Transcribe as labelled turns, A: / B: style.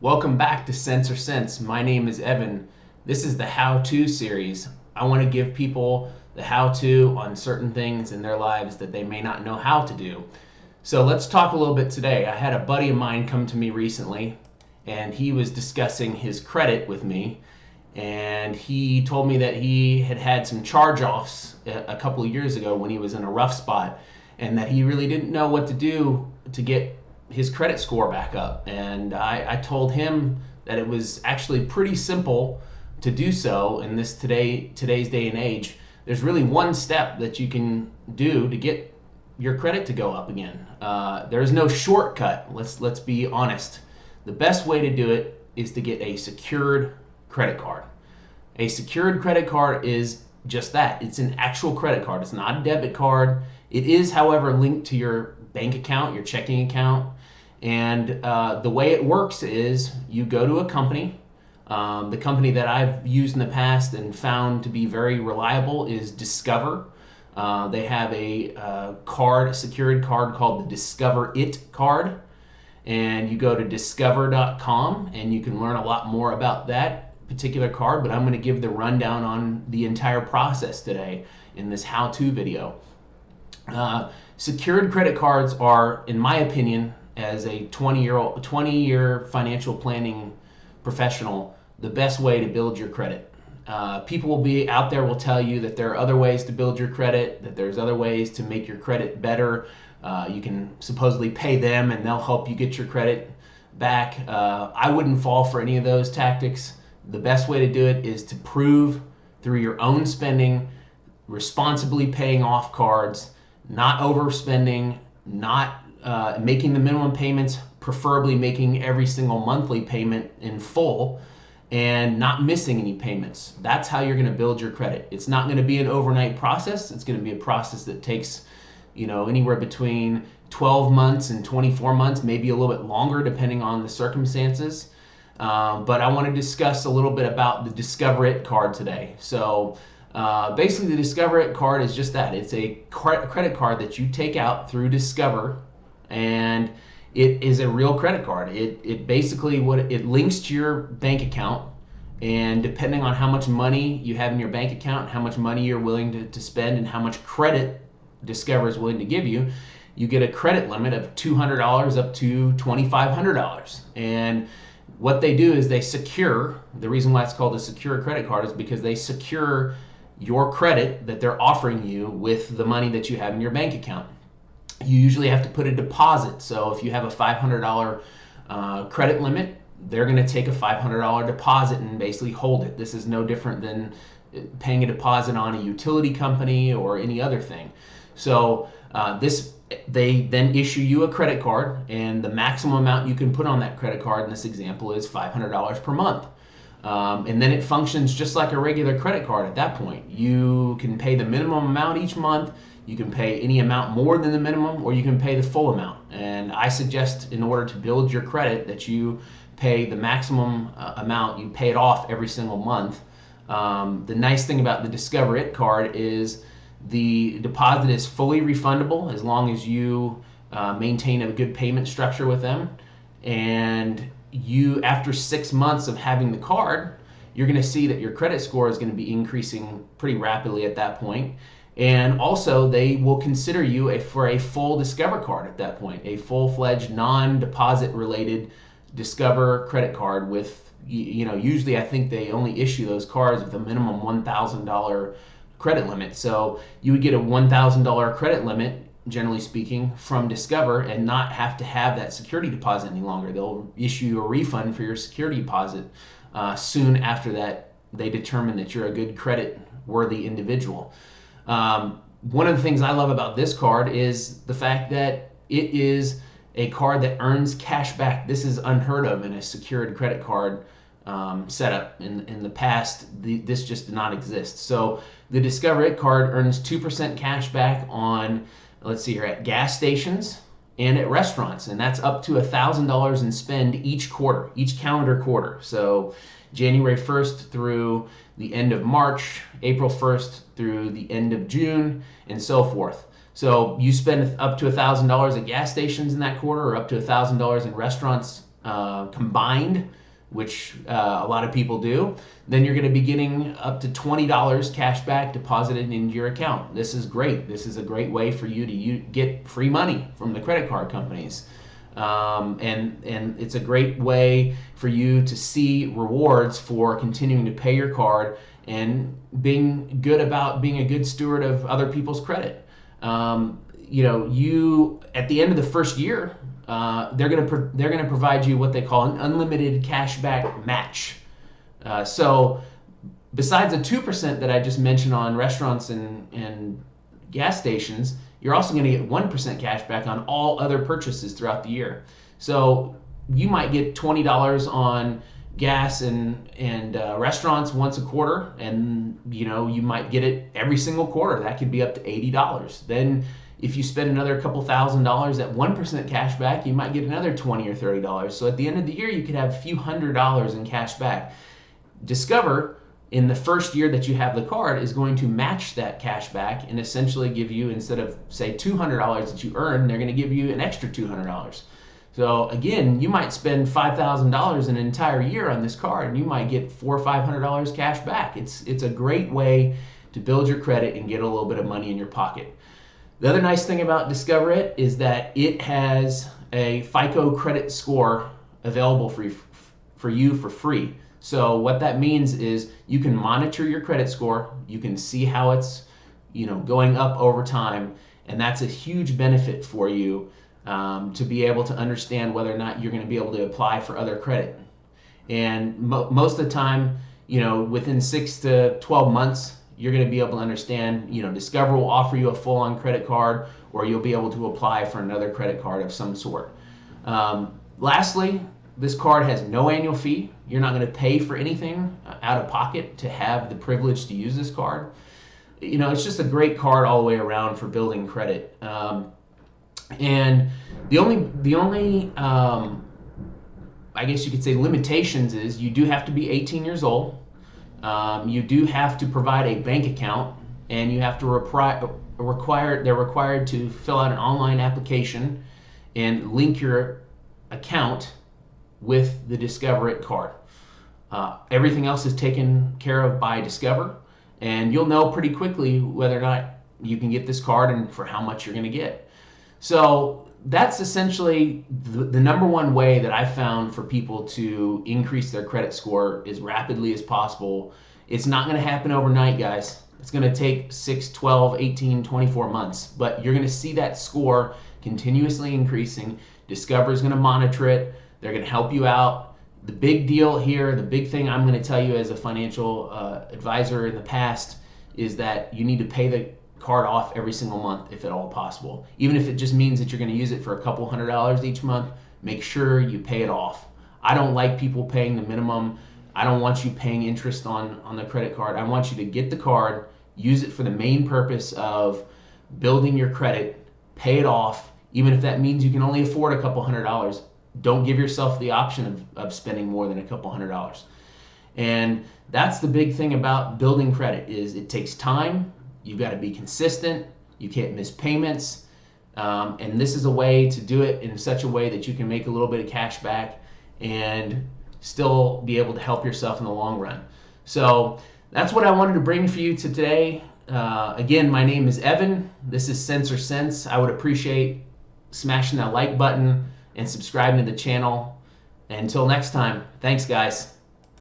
A: Welcome back to Sense or Sense. My name is Evan. This is the how-to series. I want to give people the how-to on certain things in their lives that they may not know how to do. So let's talk a little bit today. I had a buddy of mine come to me recently, and he was discussing his credit with me, and he told me that he had had some charge-offs a couple of years ago when he was in a rough spot, and that he really didn't know what to do to get his credit score back up. And I told him that it was actually pretty simple to do so in this today's day and age. There's really one step that you can do to get your credit to go up again. There's no shortcut. Let's be honest. The best way to do it is to get a secured credit card. A secured credit card is just that. It's an actual credit card. It's not a debit card. It is, however, linked to your bank account, your checking account. And the way it works is you go to a company. The company that I've used in the past and found to be very reliable is Discover. They have a secured card called the Discover It card. And you go to discover.com and you can learn a lot more about that particular card, but I'm going to give the rundown on the entire process today in this how-to video. Secured credit cards are, in my opinion, as a 20-year financial planning professional, the best way to build your credit. People will be out there will tell you that there are other ways to build your credit, that there's other ways to make your credit better. You can supposedly pay them and they'll help you get your credit back. I wouldn't fall for any of those tactics. The best way to do it is to prove through your own spending, responsibly paying off cards, not overspending, not making the minimum payments, preferably making every single monthly payment in full, and not missing any payments. That's how you're going to build your credit. It's not going to be an overnight process. It's going to be a process that takes, anywhere between 12 months and 24 months, maybe a little bit longer depending on the circumstances. But I want to discuss a little bit about the Discover It card today. So basically the Discover It card is just that. It's a credit card that you take out through Discover, and it is a real credit card. It basically it links to your bank account, and depending on how much money you have in your bank account, how much money you're willing to spend, and how much credit Discover is willing to give you, you get a credit limit of $200 up to $2,500. And what they do is they secure, the reason why it's called a secure credit card is because they secure your credit that they're offering you with the money that you have in your bank account. You usually have to put a deposit. So if you have a $500 credit limit, they're going to take a $500 deposit and basically hold it. This is no different than paying a deposit on a utility company or any other thing. So they then issue you a credit card, and the maximum amount you can put on that credit card in this example is $500 per month. And then it functions just like a regular credit card at that point. You can pay the minimum amount each month. You can pay any amount more than the minimum, or you can pay the full amount. And I suggest, in order to build your credit, that you pay the maximum amount. You pay it off every single month. The nice thing about the Discover It card is the deposit is fully refundable as long as you maintain a good payment structure with them. And after 6 months of having the card, you're going to see that your credit score is going to be increasing pretty rapidly at that point. And also, they will consider you for a full Discover card at that point, a full-fledged non-deposit related Discover credit card with, usually I think they only issue those cards with a minimum $1,000 credit limit. So you would get a $1,000 credit limit, generally speaking, from Discover and not have to have that security deposit any longer. They'll issue you a refund for your security deposit soon after that they determine that you're a good credit-worthy individual. One of the things I love about this card is the fact that it is a card that earns cash back. This is unheard of in a secured credit card setup. In the past, this just did not exist. So the Discover It card earns 2% cash back on, let's see here, at gas stations and at restaurants, and that's up to $1,000 in spend each quarter, each calendar quarter. So January 1st through the end of March, April 1st through the end of June, and so forth. So you spend up to $1,000 at gas stations in that quarter, or up to $1,000 in restaurants combined, which a lot of people do, then you're going to be getting up to $20 cash back deposited into your account. This is great. This is a great way for you to get free money from the credit card companies. And it's a great way for you to see rewards for continuing to pay your card and being good about being a good steward of other people's credit. You at the end of the first year, they're gonna provide you what they call an unlimited cashback match. So besides the 2% that I just mentioned on restaurants and gas stations, you're also going to get 1% cash back on all other purchases throughout the year. So you might get $20 on gas and restaurants once a quarter, and you might get it every single quarter. That could be up to $80. Then if you spend another couple $1,000s at 1% cash back, you might get another $20 or $30. So at the end of the year, you could have a few $100s in cash back. Discover in the first year that you have the card is going to match that cash back and essentially give you, instead of say $200 that you earn, they're going to give you an extra $200. So again, you might spend $5,000 an entire year on this card and you might get $400 or $500 cash back. It's a great way to build your credit and get a little bit of money in your pocket. The other nice thing about Discover It is that it has a FICO credit score available for you for free. So what that means is you can monitor your credit score, you can see how it's going up over time, and that's a huge benefit for you to be able to understand whether or not you're going to be able to apply for other credit. And most of the time, within 6 to 12 months, you're going to be able to understand, Discover will offer you a full-on credit card, or you'll be able to apply for another credit card of some sort. Lastly, this card has no annual fee. You're not going to pay for anything out of pocket to have the privilege to use this card. It's just a great card all the way around for building credit. And the only I guess you could say limitations is you do have to be 18 years old. You do have to provide a bank account, and you have to they're required to fill out an online application and link your account with the Discover It card. Everything else is taken care of by Discover, and you'll know pretty quickly whether or not you can get this card and for how much you're going to get. So that's essentially the number one way that I found for people to increase their credit score as rapidly as possible. It's not going to happen overnight, guys. It's going to take 6, 12, 18, 24 months, but you're going to see that score continuously increasing. Discover is going to monitor it. They're going to help you out. The big deal here, the big thing I'm going to tell you as a financial advisor in the past, is that you need to pay the card off every single month if at all possible. Even if it just means that you're going to use it for a couple $100s each month, make sure you pay it off. I don't like people paying the minimum. I don't want you paying interest on the credit card. I want you to get the card, use it for the main purpose of building your credit, pay it off, even if that means you can only afford a couple $100. Don't give yourself the option of spending more than a couple $100. And that's the big thing about building credit, is it takes time. You've got to be consistent. You can't miss payments. And this is a way to do it in such a way that you can make a little bit of cash back and still be able to help yourself in the long run. So that's what I wanted to bring for you today. Again, my name is Evan. This is Sense or Sense. I would appreciate smashing that like button and subscribing to the channel. Until next time, thanks guys.